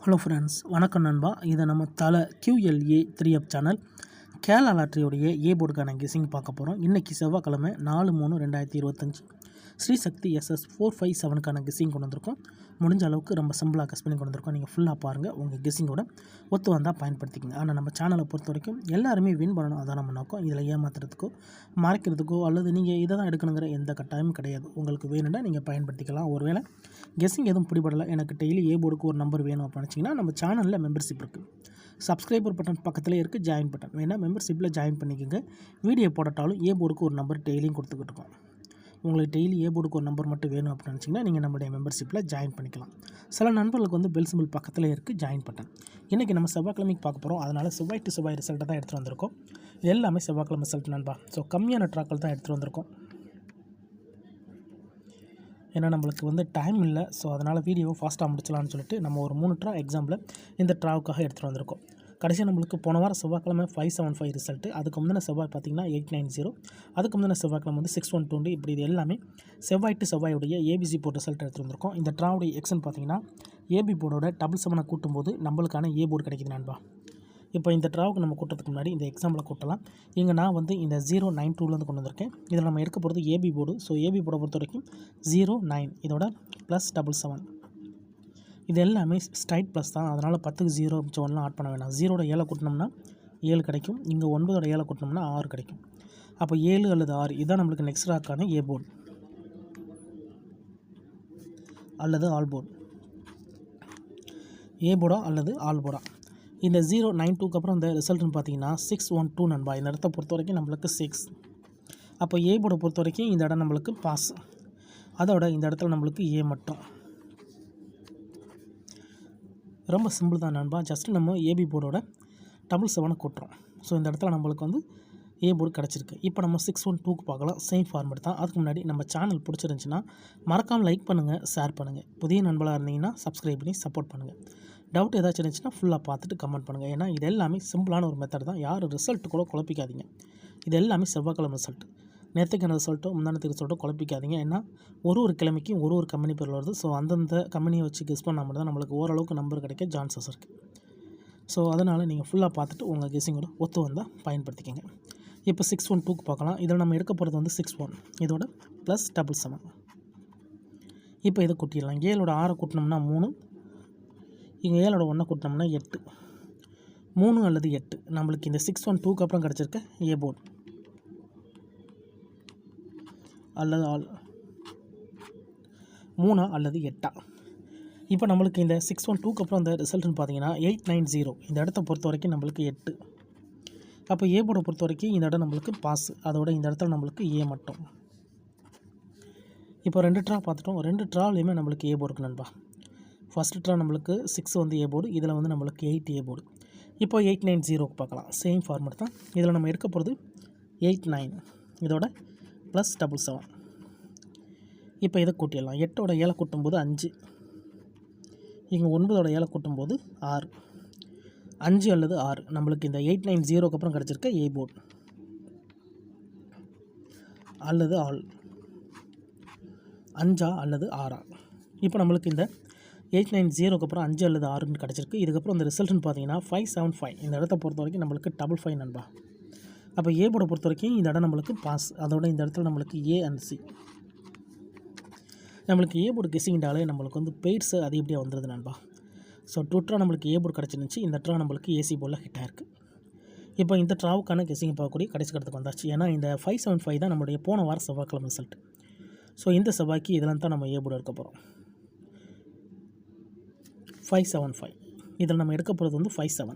Hello friends, வணக்கம் நண்பா. இது நம்ம தலை QLA 3F சேனல் கேரளா லாட்ரியோடைய ஏ போர்டுக்கான கெஸிங் பார்க்க போகிறோம். இன்றைக்கி செவ்வாய்க்கிழமை 4/3/2025 ஸ்ரீசக்தி SS 457க்கான கெஸிங் கொண்டு வந்திருக்கோம். முடிஞ்ச அளவுக்கு ரொம்ப சிம்பிளாக கெஸ் பண்ணி கொண்டு வந்திருக்கோம். நீங்கள் ஃபுல்லாக பாருங்கள், உங்கள் கெஸிங்கோட ஒத்து வந்தால் பயன்படுத்திக்கங்க. ஆனால் நம்ம சேனலை பொறுத்த வரைக்கும் எல்லாருமே வின் பண்ணணும், அதான் நம்ம நோக்கம். இதில் ஏமாத்துறதுக்கோ மறைக்கிறதுக்கோ அல்லது நீங்கள் இதை தான் எடுக்கணுங்கிற எந்த கட்டாயமும் கிடையாது. உங்களுக்கு வேணும்னா நீங்கள் பயன்படுத்திக்கலாம். ஒருவேளை கெஸிங் எதுவும் பிடிபடலை, எனக்கு டெய்லி ஏ போர்டுக்கு ஒரு நம்பர் வேணும் அப்படின்னு நினச்சிங்கன்னா நம்ம சேனலில் மெம்பர்ஷிப் இருக்குது. சப்ஸ்கிரைபர் பட்டன் பக்கத்தில் இருக்குது, ஜாயின் பட்டன் வேணால் மெம்பர்ஷிப்பில் ஜாயின் பண்ணிக்கோங்க. வீடியோ போடட்டாலும் ஏ போர்டுக்கு ஒரு நம்பர் டெய்லியும் கொடுத்துக்கிட்டு இருக்கோம். உங்களுக்கு டெய்லி ஏ போர்டுக்கு ஒரு நம்பர் மட்டும் வேணும் அப்படின்னு நினச்சிங்கன்னா நீங்கள் நம்மளுடைய மெம்பர்ஷிப்பில் ஜாயின் பண்ணிக்கலாம். சில நண்பர்களுக்கு வந்து பெல் சிம்பிள் பக்கத்தில் இருக்குது, ஜாயின் பட்டன். இன்றைக்கி நம்ம செவ்வாய்க்கிழமைக்கு பார்க்க போகிறோம். அதனால் செவ்வாய் டு செவ்வாய் ரிசல்ட்டை தான் எடுத்துகிட்டு வந்திருக்கோம். எல்லாமே செவ்வாய்க்கிழமை ரிசல்ட் நண்பா. ஸோ கம்மியான ட்ராக்கள் தான் எடுத்துகிட்டு வந்திருக்கோம். ஏன்னா நம்மளுக்கு வந்து டைம் இல்லை. ஸோ அதனால் வீடியோவை ஃபாஸ்ட்டாக முடிச்சலான்னு சொல்லிட்டு நம்ம ஒரு 3 ட்ரா எக்ஸாம்பிள் இந்த ட்ராவுக்காக எடுத்துகிட்டு வந்திருக்கோம். கடைசியாக நம்மளுக்கு போன வாரம் செவ்வாய்க்கிழமை 575 ரிசல்ட்டு, அதுக்கு முந்தின செவ்வாய் பார்த்திங்கன்னா 890, அதுக்கு முந்தின செவ்வாய்க்கிழமை வந்து 6120. இப்படி இது எல்லாமே செவ்வாய் டு செவ்வாயுடைய ஏபிசி போர்டு ரிசல்ட் எடுத்துகிட்டு வந்திருக்கோம். இந்த ட்ராவுடைய எக்ஸன் பார்த்திங்கன்னா ஏபி போர்டோட 7 கூட்டும்போது நம்மளுக்கான ஏ போர்டு கிடைக்குது நண்பா. இப்போ இந்த ட்ராவுக்கு நம்ம கூட்டத்துக்கு முன்னாடி இந்த எக்ஸாம்பிள் கூட்டலாம். இங்கே நான் வந்து இந்த 092லேருந்து கொண்டு வந்திருக்கேன். இதில் நம்ம எடுக்க போகிறது ஏபி போர்டு. ஸோ ஏபி போர்டை பொறுத்த வரைக்கும் 09 இதோட +77. இது எல்லாமே ஸ்ட்ரைட் ப்ளஸ் தான். அதனால் 10க்கு 0 1 ஆட் பண்ண வேணாம். 0ட 7 கூட்டினோம்னா 7 கிடைக்கும். இங்கே 9ோட 7 கூட்டினோம்னா 6 கிடைக்கும். அப்போ 7 அல்லது 6 இதுதான் நம்மளுக்கு நெக்ஸ்ட் ராக்கான ஏ போர்டு அல்லது ஆல் போர்டு. ஏ போர்டா அல்லது ஆல் போர்டா. இந்த 092க்கு அப்புறம் இந்த ரிசல்ட்னு பார்த்தீங்கன்னா 612 நண்பா. இந்த இடத்த பொறுத்த வரைக்கும் நம்மளுக்கு 6. அப்போ ஏ போர்டை பொறுத்த வரைக்கும் இந்த இடம் நம்மளுக்கு பாஸ். அதோட இந்த இடத்துல நம்மளுக்கு ஏ மட்டும். ரொம்ப சிம்பிள் தான் நண்பா. ஜஸ்ட்டு நம்ம ஏபி போர்டோட 7 கூட்டுறோம். ஸோ இந்த இடத்துல நம்மளுக்கு வந்து ஏ போர்டு கிடச்சிருக்கு. இப்போ நம்ம 612க்கு பார்க்கலாம். சேம் ஃபார்மேட் தான். அதுக்கு முன்னாடி நம்ம சேனல் பிடிச்சிருந்துச்சின்னா மறக்காமல் லைக் பண்ணுங்கள், ஷேர் பண்ணுங்கள். புதிய நண்பர்களாக இருந்தீங்கன்னா சப்ஸ்கிரைப் பண்ணி சப்போர்ட் பண்ணுங்கள். டவுட் ஏதாச்சும் இருந்துச்சுன்னா ஃபுல்லாக பார்த்துட்டு கமெண்ட் பண்ணுங்கள். ஏன்னா இது எல்லாமே சிம்பிளான ஒரு மெத்தட் தான். யாரும் ரிசல்ட் கூட குழப்பிக்காதீங்க. இது எல்லாமே செவ்வாய்க்கிழமை ரிசல்ட். நேற்றுக்கான ரிசல்ட்டோ முந்தானத்துக்கு ரிசல்ட்டோ குழப்பிக்காதீங்க. ஏன்னா ஒரு கம்பெனிக்கும் ஒரு கம்பெனி பேர் வருது. ஸோ அந்தந்த கம்பெனியை வச்சு கெஸ் பண்ணால் மட்டும் தான் நம்மளுக்கு ஓரளவுக்கு நம்பர் கிடைக்க சான்சஸ் இருக்குது. ஸோ அதனால் நீங்கள் ஃபுல்லாக பார்த்துட்டு உங்கள் கெஸ்ஸிங்கோட ஒத்து வந்தால் பயன்படுத்திக்கங்க. இப்போ 612க்கு பார்க்கலாம். இதில் நம்ம எடுக்க போகிறது வந்து 61 இதோட +77. இப்போ இதை கூட்டிடலாம். 7ஓட 6 கூட்டினோம்னா 3, இங்கே 7ஓட 1 கூட்டினோம்னா 8. 3 அல்லது 8 நம்மளுக்கு இந்த 612க்கு அப்புறம் கிடச்சிருக்க ஏ போர்டு அல்லது ஆல் 3 அல்லது 8. இப்போ நம்மளுக்கு இந்த 612க்கு அப்புறம் இந்த ரிசல்ட்னு பார்த்தீங்கன்னா 890. இந்த இடத்த பொறுத்த வரைக்கும் நம்மளுக்கு 8. அப்போ ஏ போர்டை பொறுத்த வரைக்கும் இந்த இடம் நம்மளுக்கு பாஸ். அதோட இந்த இடத்துல நம்மளுக்கு ஏ மட்டும். இப்போ 2 ட்ரா பார்த்துட்டோம். 2 ட்ராவிலையுமே நம்மளுக்கு ஏ போர்டு நண்பா. ஃபஸ்ட்டு ட்ரா நம்மளுக்கு 6 வந்து ஏ போர்டு, இதில் வந்து நம்மளுக்கு 8 ஏ போர்டு. இப்போ 890க்கு பார்க்கலாம். சேம் ஃபார்மேட் தான். இதில் நம்ம எடுக்க போகிறது 89 இதோட +77. இப்போ இதை கூட்டிடலாம். 8ஓட 7 கூட்டும்போது 5, இங்கே 9ஓட 7 கூட்டும்போது 6. 5 அல்லது 6 நம்மளுக்கு இந்த 890க்கு அப்புறம் கிடச்சிருக்க ஏ போர்டு அல்லது ஆல் 5 அல்லது 6. இப்போ நம்மளுக்கு இந்த 890க்கு அப்புறம் 5 அல்லது 6ன்னு கிடச்சிருக்கு. இதுக்கப்புறம் இந்த ரிசல்ட்னு பார்த்தீங்கன்னா 575. இந்த இடத்த பொறுத்த வரைக்கும் நம்மளுக்கு 55 நண்பா. அப்போ ஏ போர்டை பொறுத்த வரைக்கும் இந்த இடம் நம்மளுக்கு பாஸ். அதோட இந்த இடத்துல நம்மளுக்கு ஏ அண்ட் சி. நம்மளுக்கு ஏ போர்டு கெஸிங்டாலே நம்மளுக்கு வந்து பெய்ட்ஸு அது இப்படியே வந்துடுது நண்பா. ஸோ 2 ட்ரா நம்மளுக்கு ஏ போர்டு கிடச்சிருந்துச்சு. இந்த ட்ரா நம்மளுக்கு ஏசி போர்டில் ஹிட் ஆயிருக்கு. இப்போ இந்த ட்ராவுக்கான கெஸிங் பார்க்கக்கூடிய கடைசி கடத்துக்கு வந்தாச்சு. ஏன்னா இந்த 575 தான் நம்மளுடைய போன வாரம் செவ்வாய்க்கிழமை ரிசல்ட். ஸோ இந்த செவ்வாய்க்கு இதில் தான் நம்ம ஏ போர்டு எடுக்க போகிறோம். 575 இதில் நம்ம எடுக்க போகிறது வந்து 57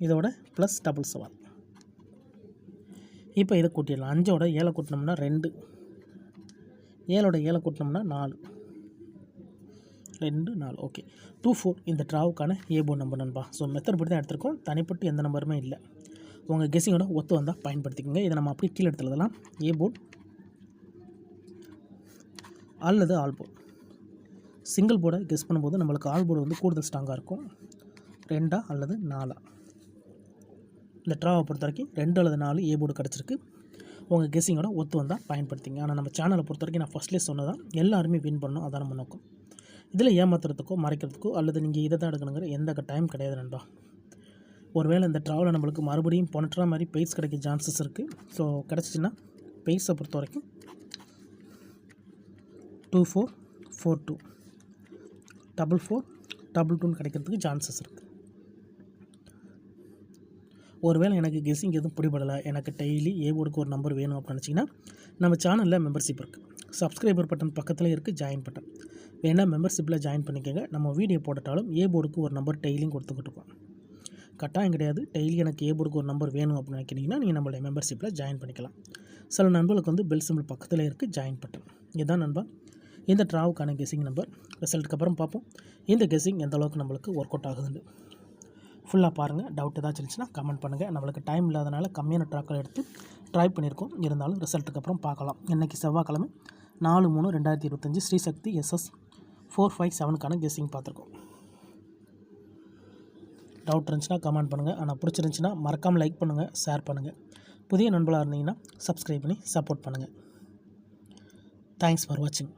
இதோட +77. இப்போ இதை கூட்டிடலாம். 5ஓட 7 கூட்டினோம்னா 2, 7ஓட 7 கூட்டினோம்னா 4, 2 4. ஓகே, 24 இந்த ட்ராவுக்கான ஏ போர்டு நம்பர் நண்பா. ஸோ மெத்தட் படி தான் எடுத்திருக்கோம். தனிப்பட்டு எந்த நம்பருமே இல்லை. உங்கள் கெஸிங்கோட ஒத்து வந்தால் பயன்படுத்திக்கோங்க. இதை நம்ம அப்படியே கீழே எடுத்துலாம். ஏ போர்டு அல்லது ஆல் போர்டு. சிங்கிள் போர்டை கெஸ் பண்ணும்போது நம்மளுக்கு ஆல் போர்டு வந்து கூடுதல் ஸ்ட்ராங்காக இருக்கும். 2 அல்லது 4. இந்த ட்ராவை பொறுத்த வரைக்கும் 2 அல்லது 4 ஏ போர்டு கிடச்சிருக்கு. உங்கள் கெஸிங்கோட ஒத்து வந்தால் பயன்படுத்திங்க. ஆனால் நம்ம சேனலை பொறுத்த வரைக்கும் நான் ஃபஸ்ட்லேயே சொன்னதான் எல்லாருமே வின் பண்ணணும், அதான் நம்ம நோக்கம். இதில் ஏமாத்துறதுக்கோ மறைக்கிறதுக்கோ அல்லது நீங்கள் இதை தான் எடுக்கணுங்கிற எந்த டைம் கிடையாது நண்பா. ஒருவேளை இந்த ட்ராவலில் நம்மளுக்கு மறுபடியும் போனட்ரா மாதிரி பெய்ஸ் கிடைக்க சான்சஸ் இருக்குது. ஸோ கிடச்சிச்சின்னா பெய்ஸை பொறுத்த வரைக்கும் 2442 4422 கிடைக்கிறதுக்கு சான்சஸ் இருக்குது. ஒருவேளை எனக்கு கெஸ்ஸிங் எதுவும் பிடிபடலை, எனக்கு டெய்லி ஏ போர்டுக்கு ஒரு நம்பர் வேணும் அப்படின்னு நினச்சிங்கன்னா நம்ம சேனலில் மெம்பர்ஷிப் இருக்குது. சப்ஸ்கிரைபர் பட்டன் பக்கத்தில் இருக்குது ஜாயின் பட்டன். வேணால் மெம்பர்ஷிப்பில் ஜாயின் பண்ணிக்கோங்க. நம்ம வீடியோ போட்டாலும் ஏ போர்டுக்கு ஒரு நம்பர் டெய்லியும் கொடுத்துக்கிட்டு இருக்கோம். கட்டாயம் கிடையாது. டெய்லி எனக்கு ஏ போர்டுக்கு ஒரு நம்பர் வேணும் அப்படின்னு நினைக்கிறீங்கன்னா நீங்கள் நம்மளுடைய மெம்பர்ஷிப்பில் ஜாயின் பண்ணிக்கலாம். சில நண்பர்களுக்கு வந்து பெல் சிம்பிள் பக்கத்தில் இருக்குது ஜாயின் பட்டன். இதுதான் நண்பா இந்த ட்ராவுக்கான கெஸ்ஸிங் நம்பர். ரிசல்ட்டுக்கு அப்புறம் பார்ப்போம் இந்த கெஸ்ஸிங் எந்த அளவுக்கு நம்மளுக்கு ஒர்க் அவுட் ஆகுதுன்னு. ஃபுல்லாக பாருங்கள். டவுட் ஏதாச்சும் இருந்துச்சுன்னா கமெண்ட் பண்ணுங்கள். நம்மளுக்கு டைம் இல்லாதனால கம்மியான ட்ராக்கள் எடுத்து ட்ரை பண்ணியிருக்கோம். இருந்தாலும் ரிசல்ட்டுக்கு அப்புறம் பார்க்கலாம். இன்றைக்கி செவ்வாய்க்கிழமை 4/3/2025 ஸ்ரீசக்தி SS 457க்கான கெஸ்ஸிங் பார்த்துருக்கோம். டவுட் இருந்துச்சுன்னா கமெண்ட் பண்ணுங்கள். ஆனால் பிடிச்சிருந்துச்சின்னா மறக்காமல் லைக் பண்ணுங்கள், ஷேர் பண்ணுங்கள். புதிய நண்பர்களாக இருந்தீங்கன்னா சப்ஸ்கிரைப் பண்ணி சப்போர்ட் பண்ணுங்கள். தேங்க்ஸ் ஃபார் வாட்சிங்.